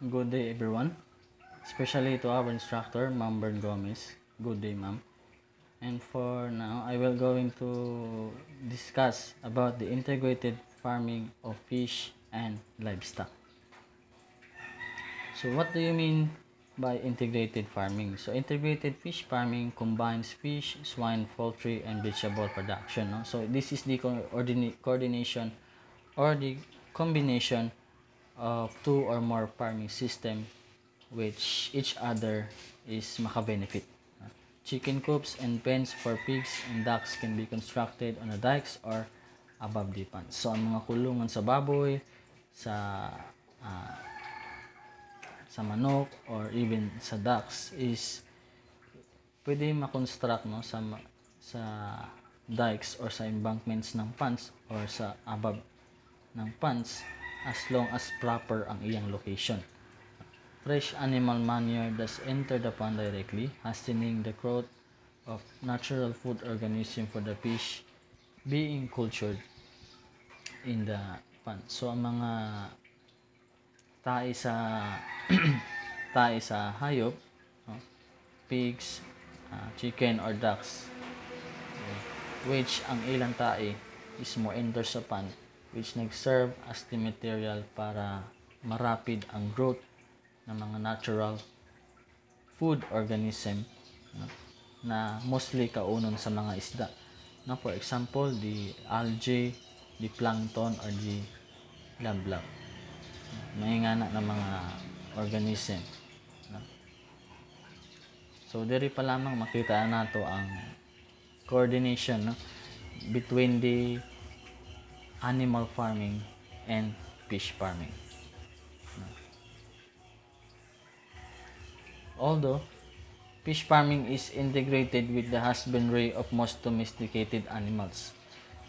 Good day, everyone, especially to our instructor, Ma'am Bern Gomez. Good day, ma'am. And for now, I will going to discuss about the integrated farming of fish and livestock. So what do you mean by integrated farming? So integrated fish farming combines fish, swine, poultry, and vegetable production. No? So this is the coordination or the combination of two or more farming system which each other is maka-benefit. Chicken coops and pens for pigs and ducks can be constructed on the dikes or above the ponds. So ang mga kulungan sa baboy, sa ah, sa manok or even sa ducks is pwede ma-construct no sa dikes or sa embankments ng ponds or sa above ng ponds as long as proper ang iyang location. Fresh animal manure does enter the pond directly, hastening the growth of natural food organism for the fish being cultured in the pond. So ang mga tae sa tae sa hayop, no? Pigs, chicken or ducks, which ang ilang tae is mo enter sa pond, which nag-serve as the material para marapid ang growth ng mga natural food organism, no? Na mostly kaunon sa mga isda. No? For example, the algae, the plankton, or the lablab. Mahingana ng mga organism. No? So, diri pa lamang makita nato ang coordination, no? Between the animal farming and fish farming. Although fish farming is integrated with the husbandry of most domesticated animals,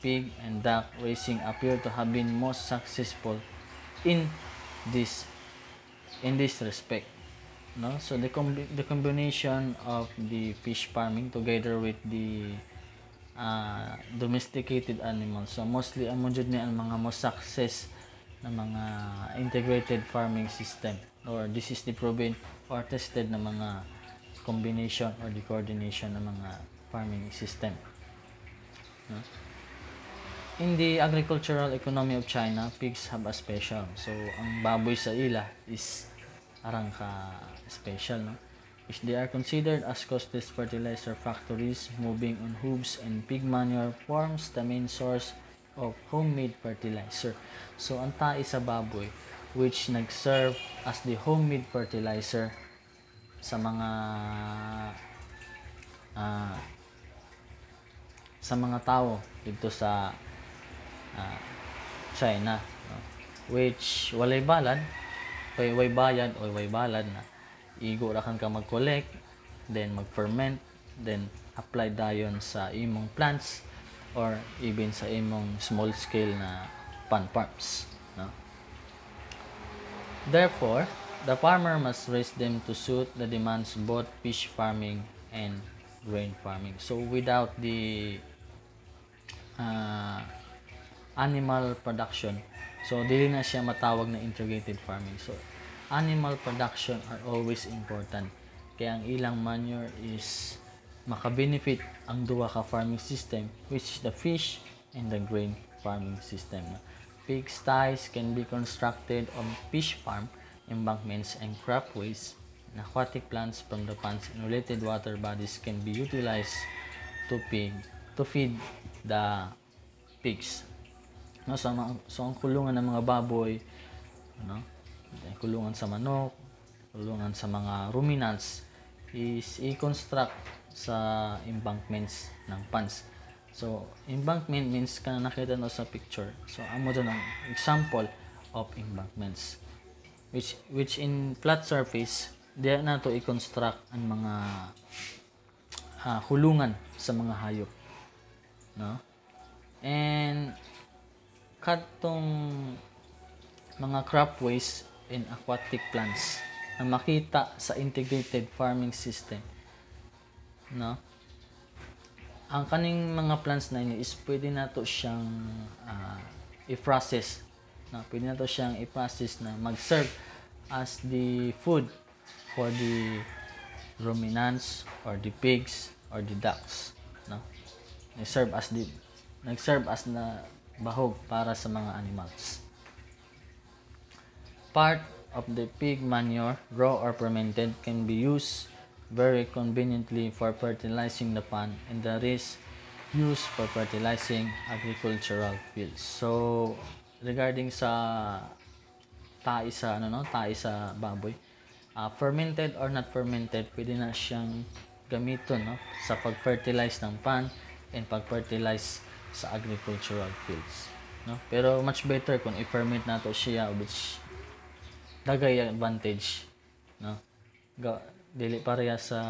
pig and duck raising appear to have been most successful in this respect. No? So the combination of the fish farming together with the domesticated animals. So mostly ang jud ni ang mga most success na mga integrated farming system, or this is the proven or tested na mga combination or the coordination ng mga farming system. No? In the agricultural economy of China, pigs have a special. So ang baboy sa ila is arang ka special, no? Which they are considered as costless fertilizer factories moving on hooves, and pig manure forms the main source of homemade fertilizer. So ang tae sa baboy which nag-serve as the homemade fertilizer sa mga tao dito sa China, no? Which walay balad, way bayad o way balad na igo ra kan ka mag-collect, then mag-ferment, then apply dayon sa imong plants or even sa imong small scale na pan farms, no? Therefore, the farmer must raise them to suit the demands of both fish farming and grain farming. So without the animal production, so dili na siya matawag na integrated farming. So animal production are always important. Kaya ang ilang manure is maka-benefit ang duwa ka farming system, which is the fish and the grain farming system. Pigsties can be constructed on fish farm embankments and cropways, and aquatic plants from the ponds and related water bodies can be utilized to feed the pigs. No, so ang kulungan ng mga baboy, no? Kulungan sa manok, kulungan sa mga ruminants is i-construct sa embankments ng ponds. So embankment means kana nakita no sa picture. So amo dyan ang example of embankments, which in flat surface diya na to i-construct ang mga kulungan sa mga hayop, no? And katong mga cropways and aquatic plants na makita sa integrated farming system, no? Ang kaning mga plants na ini is pwede nato siyang i-process, no? Pwede nato siyang i-process na mag-serve as the food for the ruminants or the pigs or the ducks, no? Nag-serve as na bahog para sa mga animals. Part of the pig manure, raw or fermented, can be used very conveniently for fertilizing the pond, and the rest used for fertilizing agricultural fields. So, regarding sa tae sa baboy, fermented or not fermented, pwede na siyang gamiton, no, sa pag-fertilize ng pond and pag-fertilize sa agricultural fields, no. Pero much better kung i-ferment nato siya, which dagay advantage, no. Dili pareha sa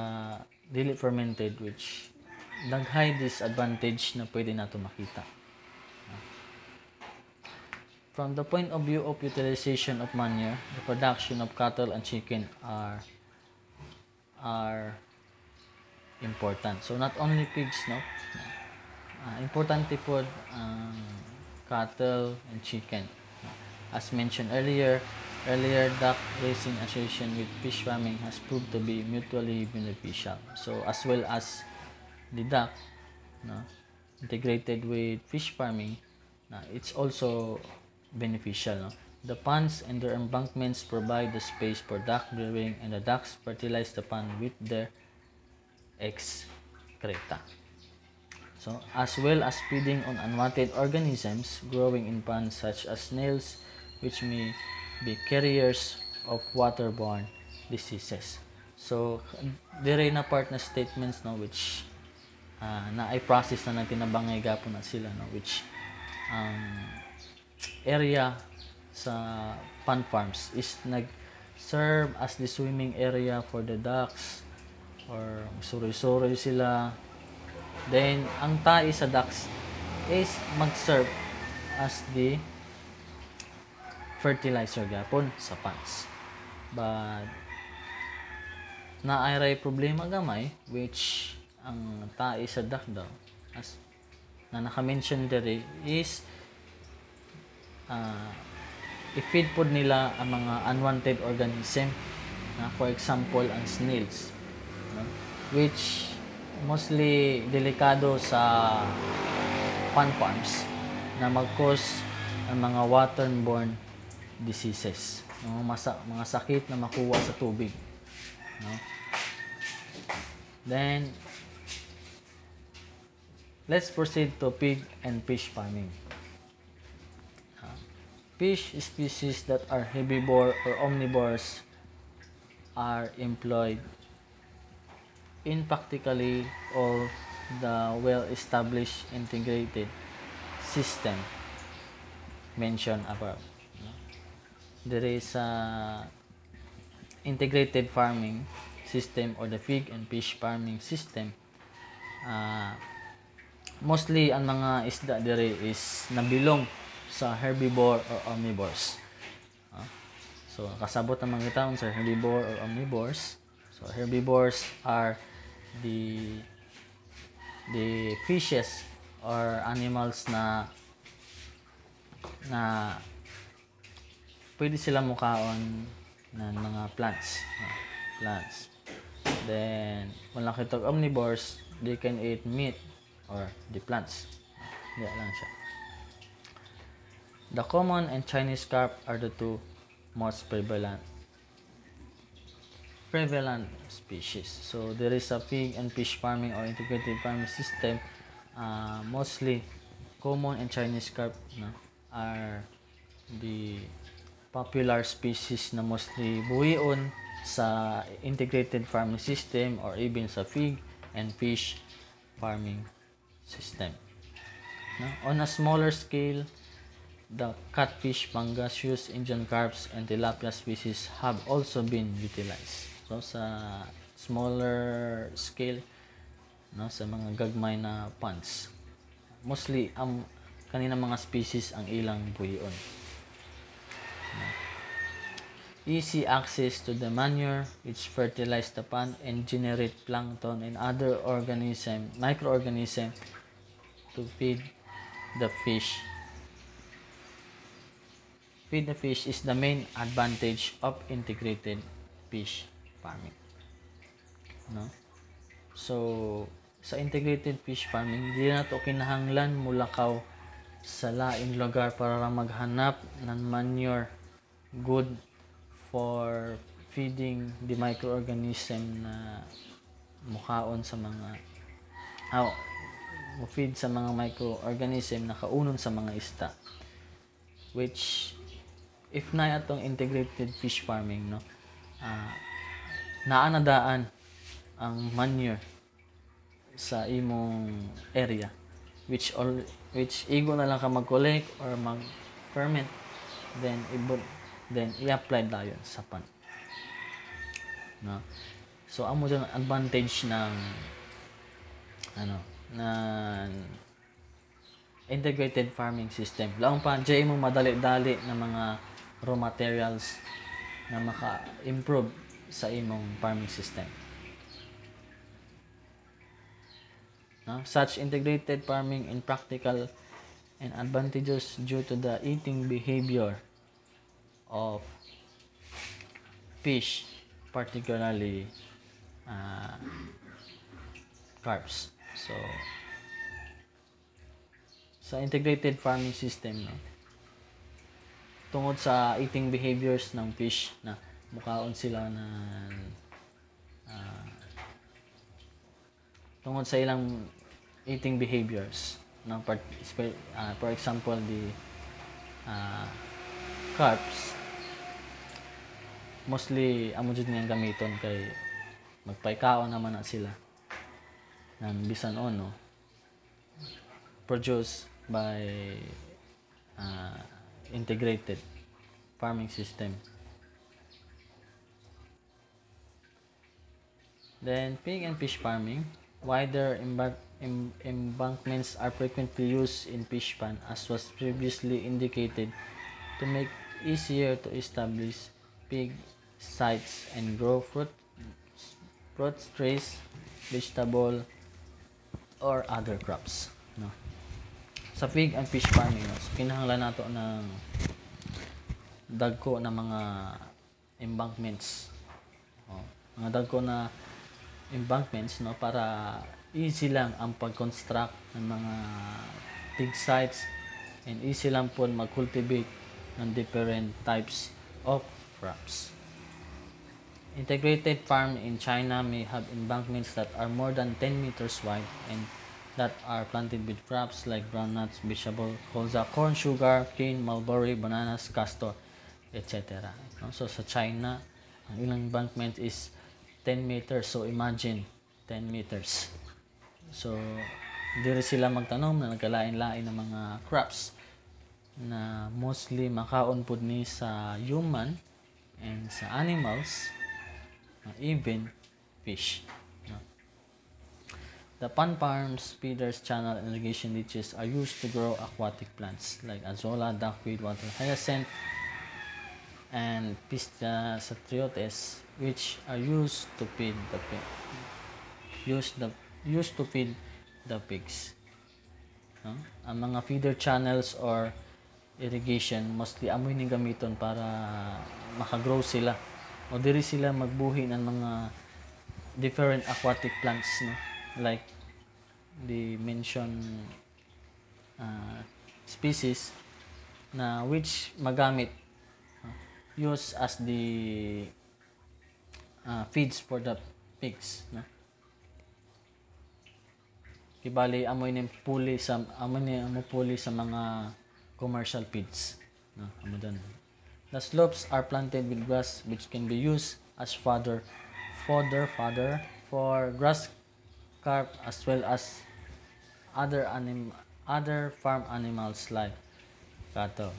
dili fermented, which daghay disadvantage na pwede nato makita. From the point of view of utilization of manure, the production of cattle and chicken are important. So not only pigs, no, importante po cattle and chicken. As mentioned earlier, duck raising association with fish farming has proved to be mutually beneficial. So as well as the duck, no, integrated with fish farming, it's also beneficial, no? The ponds and their embankments provide the space for duck rearing, and the ducks fertilize the pond with their excreta. So, as well as feeding on unwanted organisms growing in ponds such as snails, which may be carriers of waterborne diseases. So, dire na part na statements, no, which na ay process na tinabangay gapon na sila, no, which area sa pond farms is nag-serve as the swimming area for the ducks, or suroy-suroy sila. Then ang tae sa ducks is mag-serve as the fertilizer gapon sa ponds. But naay problema gamay, which ang tae sa duck daw, as na naka-mention dere, is i-feed po nila ang mga unwanted organism, na for example ang snails, no? Which mostly delikado sa pond farms na mag-cause ng mga waterborne diseases, no? Mga sakit na makuha sa tubig, no? Then let's proceed to pig and fish farming. Fish species that are herbivore or omnivores are employed in practically all the well-established integrated system mentioned above. There is a integrated farming system, or the pig and fish farming system. Mostly ang mga isda dire is nabilong sa herbivore or omnivores. So kasabot ang mga taon sa herbivore or omnivores. So herbivores are the fishes or animals na pwede sila mukaon ng mga plants. Then wala kitog omnivores, they can eat meat or the plants. Diyan lang siya. The common and Chinese carp are the two most prevalent species. So there is a pig and fish farming or integrated farming system. Mostly common and Chinese carp, no, are the popular species na mostly buhion sa integrated farming system or even sa pig and fish farming system, no? On a smaller scale, the catfish, pangasius, Indian carps, and tilapia species have also been utilized. So sa smaller scale, no, sa mga gagmay na ponds, mostly kanina mga species ang ilang buhion. No? Easy access to the manure, which fertilize the pond and generate plankton and other microorganism to feed the fish feed the fish is the main advantage of integrated fish farming, no? So sa integrated fish farming di na to kinahanglan mulakaw sa laing lugar para maghanap ng manure good for feeding the microorganism na mukaon sa mga mo-feed sa mga microorganism na kaunon sa mga isda, which if na atong integrated fish farming, no, naanadaan ang manure sa imong area, which igo na lang ka mag-collect or mag-ferment, then i-apply dayon sa pan, no? So amo dyan advantage ng integrated farming system. Laong pa dyan mo madali-dali na mga raw materials na maka-improve sa imong farming system. No? Such integrated farming in practical and advantageous due to the eating behavior of fish, particularly carps. So sa integrated farming system, no, tungod sa eating behaviors ng fish na mukaon sila na tungod sa ilang eating behaviors ng for example the carps, mostly amo jud niyang gamiton kay magpaikaon naman na sila ng bisan ono produced by integrated farming system. Then pig and fish farming. Wider embankments are frequently used in fish pond, as was previously indicated, to make easier to establish pig sites and grow fruit trees, vegetable, or other crops, no? Sa pig and fish farming, no, so kinahanglan nato ng dagko na mga embankments, mga dagko na embankments, no, para easy lang ang pag-construct ng mga pig sites and easy lang po mag-cultivate ng different types of crops. Integrated farm in China may have embankments that are more than 10 meters wide and that are planted with crops like groundnuts, vegetable, colza, corn, sugar, cane, mulberry, bananas, castor, etc. No? So sa China, ang ilang embankment is 10 meters. So imagine 10 meters. So diri sila magtanom na nagkalain-lain ng mga crops na mostly makaon pud ni sa human and sa animals, even fish. No? The pond farms, feeders, channel, and irrigation ditches are used to grow aquatic plants like azolla, duckweed, water hyacinth, and Pistia satriotes, which are used to feed the pigs. No? Ang mga feeder channels or irrigation mostly amoy ni gamiton para makagrow sila o diri sila magbuhi ng mga different aquatic plants, no? Like the mentioned species na which magamit use as the feeds for the pigs, no? Kibali amoy ni puli sa mga commercial feeds, no? Amo dan. The slopes are planted with grass which can be used as fodder for grass carp as well as other farm animals like cattle.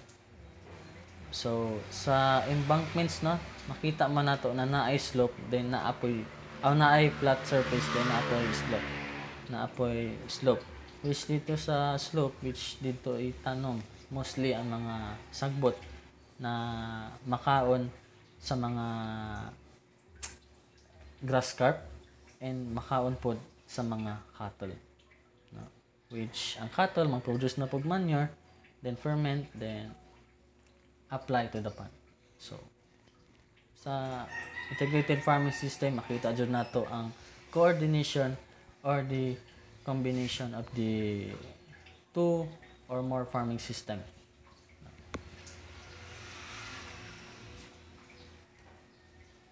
So sa embankments, no, makita man nato na naay slope, then naay flat surface, then naapoy slope, which dito sa slope, which dito itanom mostly ang mga sagbot na makaon sa mga grass carp and makaon pod sa mga cattle, no? Which ang cattle mag-produce na pog manure, then ferment, then apply to the pond. So sa integrated farming system makita jud nato ang coordination or the combination of the two or more farming system.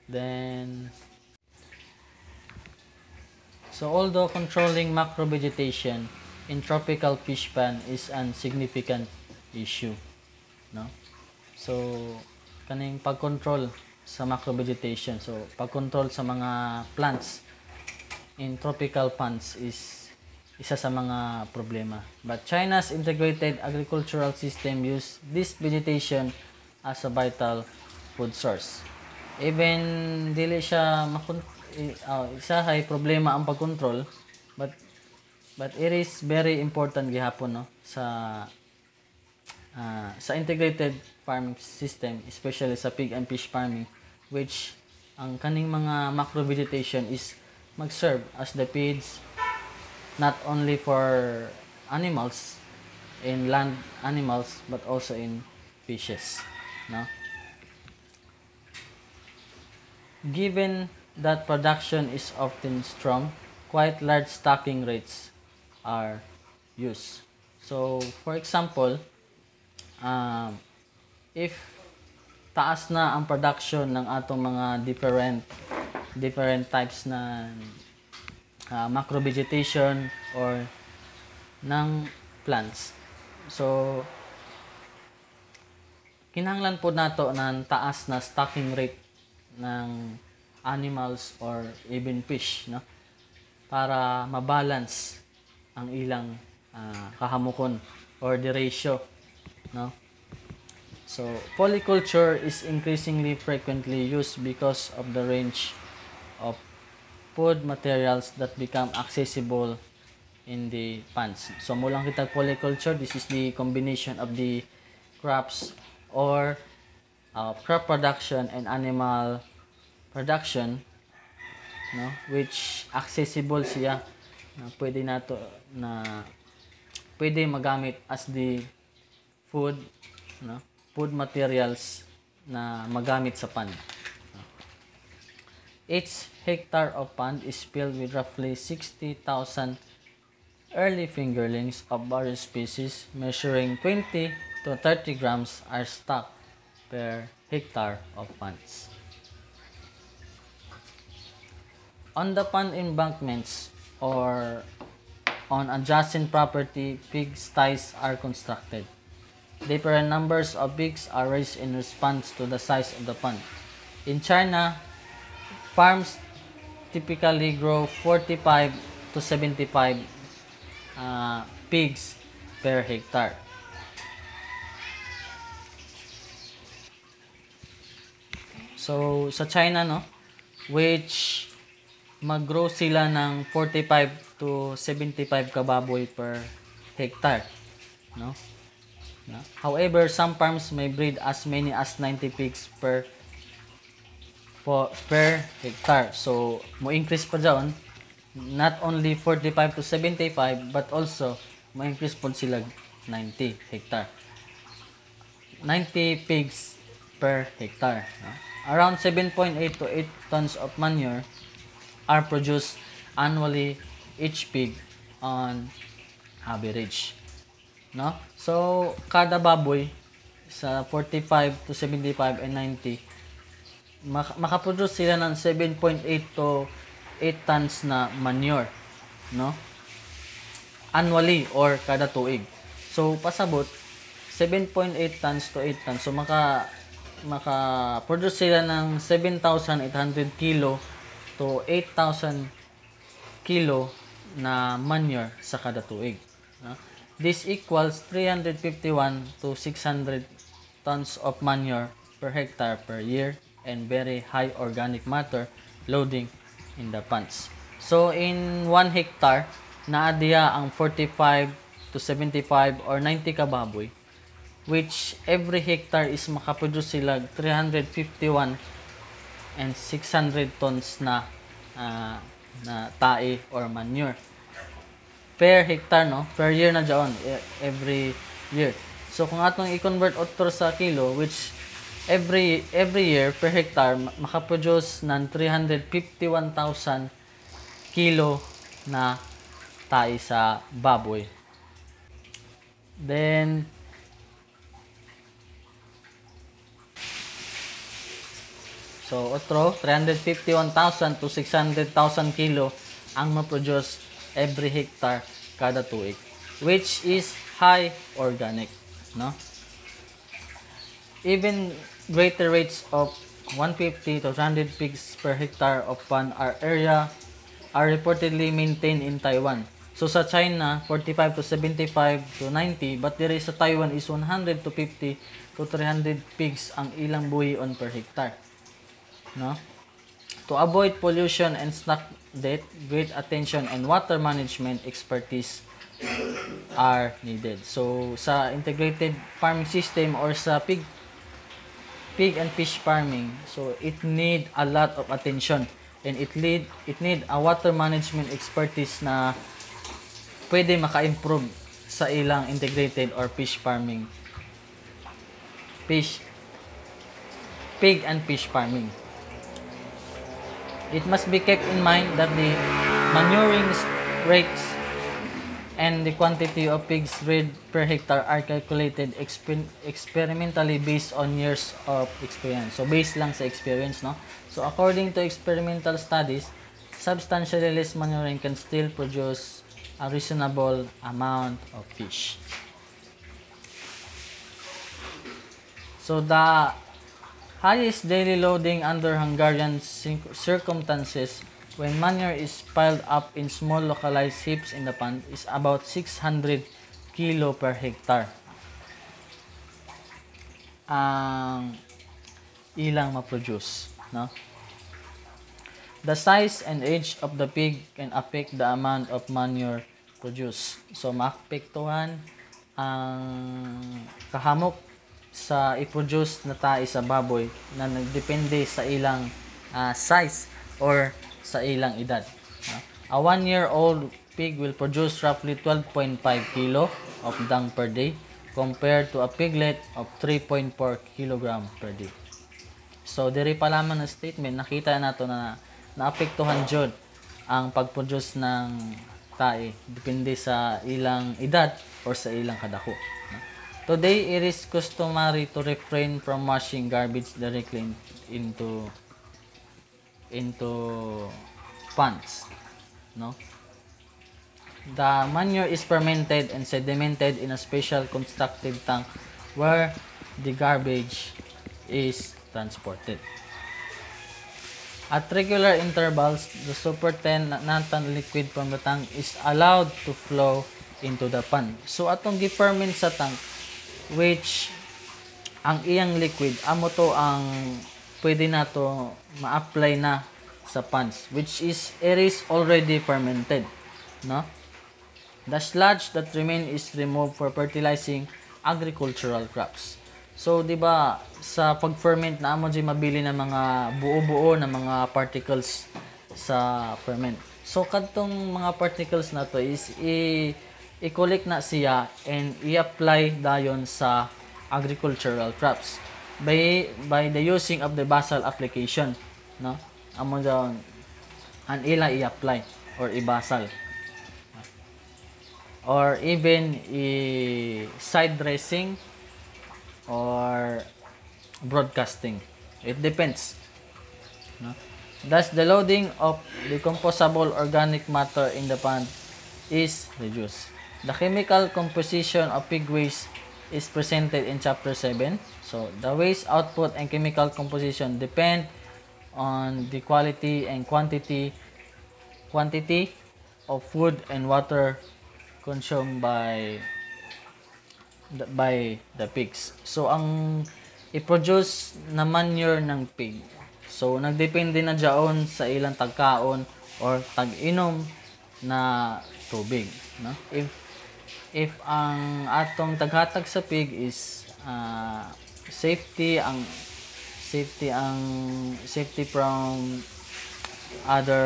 Then so although controlling macrovegetation in tropical fish pond is an significant issue, no? So kaning pag-control sa macrovegetation, so pag-control sa mga plants in tropical ponds is isa sa mga problema. But China's integrated agricultural system use this vegetation as a vital food source. Even dili siya isa hay problema ang pag-control, but it is very important gihapon, no, sa integrated farming system, especially sa pig and fish farming, which ang kaning mga macrovegetation is mag-serve as the feeds not only for animals, in land animals, but also in fishes, no? Given that production is often strong, quite large stocking rates are used. So, for example, if taas na ang production ng atong mga different types na macrovegetation or ng plants, so kinahanglan po nato ng taas na stocking rate ng animals or even fish, no, para mabalance ang ilang kahamukon or the ratio, no. So polyculture is increasingly frequently used because of the range of food materials that become accessible in the ponds. So mulang kita polyculture, this is the combination of the crops or crop production and animal production, no, which accessible siya na pwede magamit as the food, no, food materials na magamit sa pond. Each hectare of pond is filled with roughly 60,000 early fingerlings of various species measuring 20 to 30 grams are stocked per hectare of ponds. On the pond embankments or on adjacent property, pig sties are constructed. Different numbers of pigs are raised in response to the size of the pond. In China, farms typically grow 45 to 75 pigs per hectare. So sa China, no, which mag-grow sila ng 45 to 75 kababoy per hectare, no. However, some farms may breed as many as 90 pigs per hectare. So mo increase pa dyan, not only 45 to 75 but also mo increase po sila 90 hectare. 90 pigs per hectare, no? Around 7.8 to 8 tons of manure are produced annually each pig on average, no? So kada baboy sa 45 to 75 and 90 makaproduce sila ng 7.8 to 8 tons na manure, no, annually or kada tuig. So pasabot 7.8 tons to 8 tons, so maka-produce sila ng 7,800 kilo to 8,000 kilo na manure sa kada tuig, no? This equals 351 to 600 tons of manure per hectare per year and very high organic matter loading in the ponds. So in 1 hectare naa diya ang 45 to 75 or 90 kababoy, which every hectare is makaproduce sila 351 and 600 tons na tae or manure per hectare, no, per year na dyan, every year. So kung atong i-convert otro sa kilo, which every year per hectare makaproduce ng 351,000 kilo na tae sa baboy. Then so otro 351,000 to 600,000 kilo ang ma-produce every hectare kada tuig, which is high organic, no? Even greater rates of 150 to 200 pigs per hectare of pan area are reportedly maintained in Taiwan. So sa China, 45 to 75 to 90, but there is sa Taiwan is 100 to 50 to 300 pigs ang ilang buhion per hectare. No? To avoid pollution and stock death, great attention and water management expertise are needed. So sa integrated farming system or sa pig and fish farming, so it need a lot of attention and it need a water management expertise na pwede maka-improve sa ilang integrated or fish farming, pig and fish farming. It must be kept in mind that the manuring rates and the quantity of pigs reared per hectare are calculated experimentally based on years of experience. So, based lang sa experience, no? So, according to experimental studies, substantially less manuring can still produce a reasonable amount of fish. So, the highest daily loading under Hungarian circumstances when manure is piled up in small localized heaps in the pond is about 600 kilo per hectare. Ang ilang ma-produce, no? The size and age of the pig can affect the amount of manure produced. So, maapektuhan ang kahamok sa i-produce na tae sa baboy na nagdepende sa ilang size or sa ilang edad. A 1-year-old pig will produce roughly 12.5 kilo of dung per day compared to a piglet of 3.4 kg per day. So, diri pa lamang na statement, nakita nato na naapektuhan jud ang pag-produce ng tae depende sa ilang edad or sa ilang kadako. Today, it is customary to refrain from washing garbage directly into ponds, no? The manure is fermented and sedimented in a special constructed tank where the garbage is transported. At regular intervals, the supernatant liquid from the tank is allowed to flow into the pond. So atong gi-ferment sa tank, which ang iyang liquid amo to ang pwede nato ma-apply na sa ponds, which is it is already fermented, no? The sludge that remain is removed for fertilizing agricultural crops. So, di ba, sa pag-ferment na amo mabili ng mga buo-buo na mga particles sa ferment. So, kadtong mga particles na to is i-collect na siya and i-apply dayon sa agricultural crops by the using of the basal application, no? Amo daw an ila i-apply or i-basal or even side dressing or broadcasting. It depends, no? Thus, the loading of decomposable organic matter in the pond is reduced. The chemical composition of pig waste is presented in chapter 7. So, the waste output and chemical composition depend on the quality and quantity of food and water consumed by the pigs. So, ang i-produce na manure ng pig, so, nagdepende na dyan sa ilang tagkaon or tag-inom na tubig, no? If ang atong taghatag sa pig is safety from other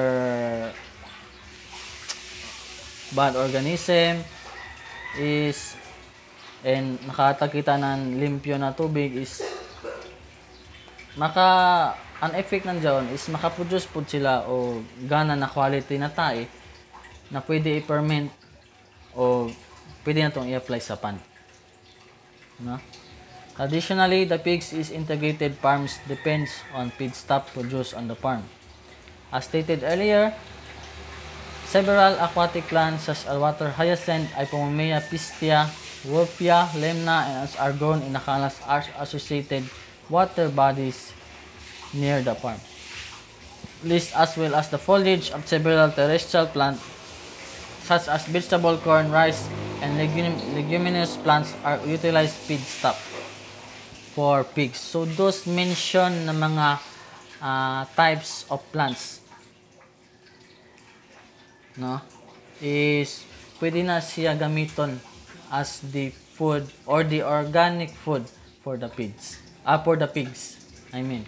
bad organism is and nakahatag kita ng limpyo na tubig is maka ang effect nandiyon is makaproduce pud sila o gana na quality na tae na pwede i-ferment o pwede na itong i-apply sa pan. No? Additionally, the pigs is integrated farms depends on feedstuff produced on the farm. As stated earlier, several aquatic plants such as water hyacinth, Ipomomea pistia, Wolffia, lemna, and are grown in the canals are associated water bodies near the farm. List as well as the foliage of several terrestrial plants such as vegetable, corn, rice, and leguminous plants are utilized feedstuff for pigs. So those mentioned na mga types of plants, no, is pwede na siya gamiton as the food or the organic food for the pigs. I mean.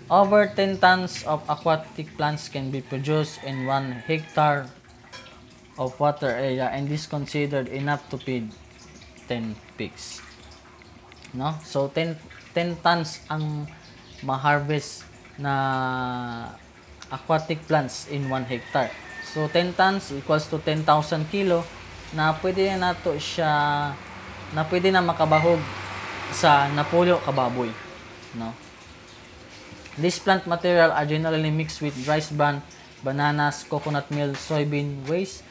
Over 10 tons of aquatic plants can be produced in 1 hectare of water area, and this considered enough to feed 10 pigs. No? So 10 tons ang ma-harvest na aquatic plants in 1 hectare. So 10 tons equals to 10,000 kilo na pwede na nato siya na pwede na makabahog sa napulyo kababoy, no? This plant material are generally mixed with rice bran, bananas, coconut meal, soybean waste,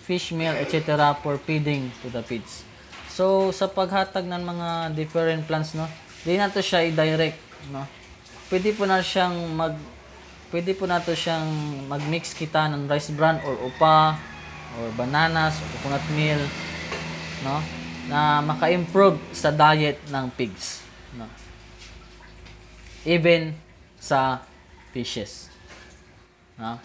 fish meal, etc. for feeding to the pigs. So sa paghatag ng mga different plants, no, di na to siya i-direct, no. Pwede po nato siyang mag-mix kita ng rice bran or upa or bananas or coconut meal, no, na maka-improve sa diet ng pigs, no. Even sa fishes, no.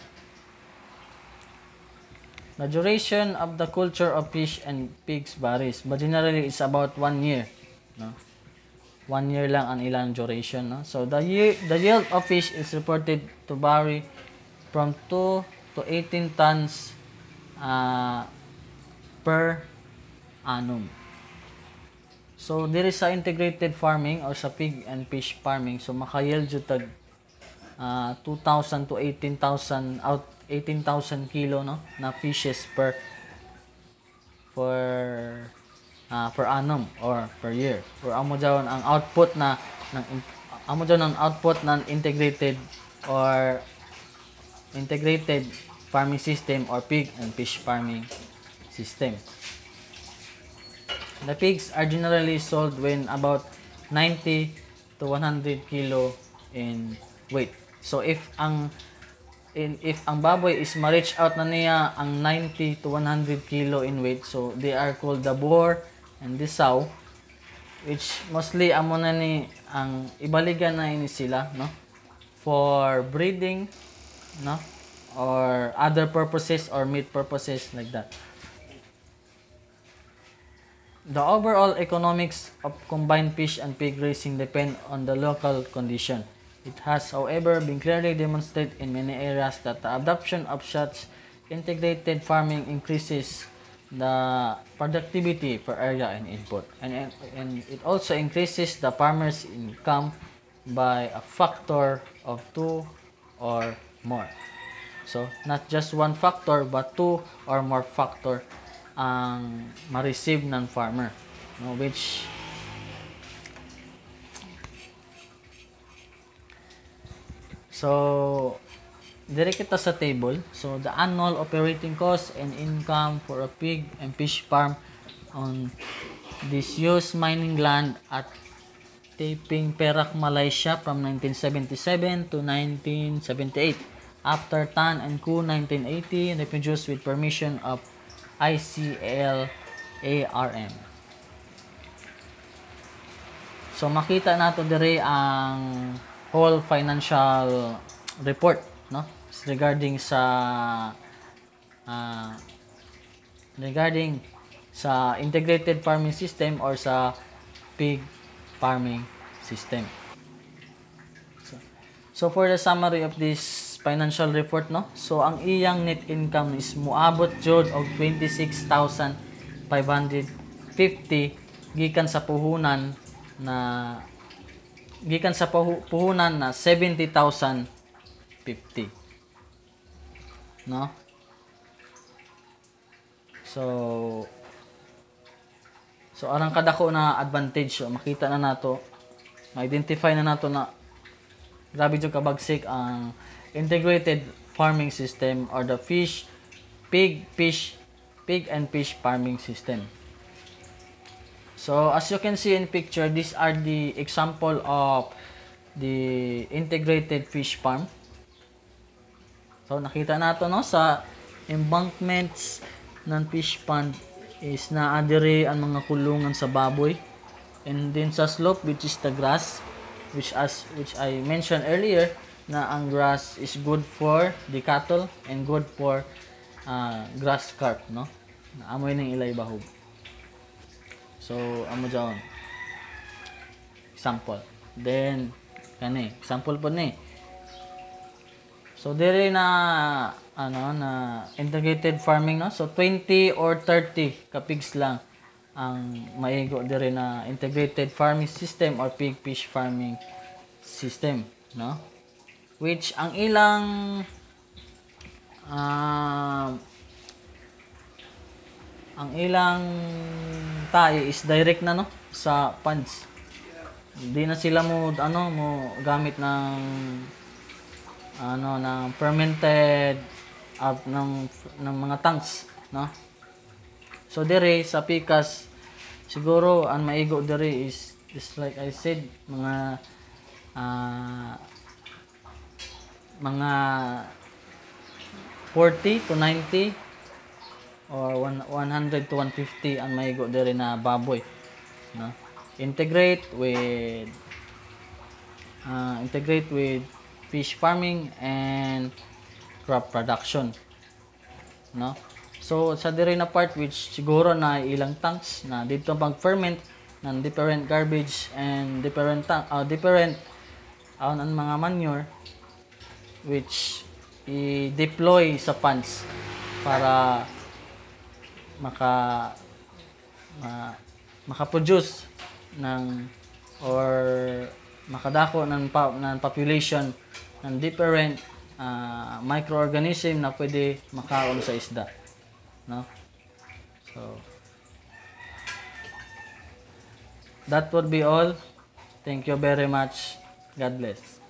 The duration of the culture of fish and pigs varies, but generally it's about 1 year, no. 1 year lang ang ilang duration, no. So the yield of fish is reported to vary from 2 to 18 tons per annum. So there is sa integrated farming or sa pig and fish farming, so maka-yield jud tag 2,000 to 18,000 kilo, no, na fishes per annum or per year. Or amo daw ang output ng integrated farming system or pig and fish farming system. The pigs are generally sold when about 90 to 100 kilo in weight. So if ang baboy is ma-reach out na niya ang 90 to 100 kilo in weight, so they are called the boar and the sow, which mostly amo na ni ang ibaligan na ini sila, no, for breeding, no, or other purposes or meat purposes like that. The overall economics of combined fish and pig raising depend on the local condition. It has, however, been clearly demonstrated in many areas that the adoption of such integrated farming increases the productivity per area and input, and it also increases the farmer's income by a factor of 2 or more. So, not just one factor but 2 or more factor ang ma-receive ng farmer, no, which so dire kita sa table. So the annual operating cost and income for a pig and fish farm on disused mining land at Taping Perak, Malaysia from 1977 to 1978. After Tan and Co 1980, reproduced with permission of ICLARM. So makita nato dire ang whole financial report, no, regarding sa integrated farming system or sa pig farming system. So for the summary of this financial report, no, so ang iyang net income is muabot jud og 26,550 gikan sa puhunan na gikan sa puhunan na 70,050, no? So arang kadako na advantage, so makita na nato, ma-identify na nato na grabe jud kabagsik ang integrated farming system or the pig and fish farming system. So as you can see in picture, these are the example of the integrated fish farm. So nakita nato no sa embankments ng fish pond is naa diri ang mga kulungan sa baboy, and then sa slope which is the grass, which I mentioned earlier na ang grass is good for the cattle and good for grass carp, no? Naamoy ng ilay bahog. So amo jaon example. Then kani example po ni. So dire na na integrated farming, no? So 20 or 30 ka pigs lang ang maigo dire na integrated farming system or pig fish farming system, no? Which ang ilang tae is direct na, no, sa ponds. Hindi na sila mo gamit ng ng fermented ng mga tanks, no? So dire sa pikas siguro ang maigo dire is just like I said, mga 40 to 90 or 100 to 150 ang maigo dire na baboy, no? Integrate with fish farming and crop production, no? So sa dire na part which siguro na ilang tanks na dito pag ferment ng different garbage and different ang mga manure which i-deploy sa ponds para maka-produce ng or makadako ng population ng different microorganism na pwede makaon sa isda, no? So that would be all. Thank you very much. God bless.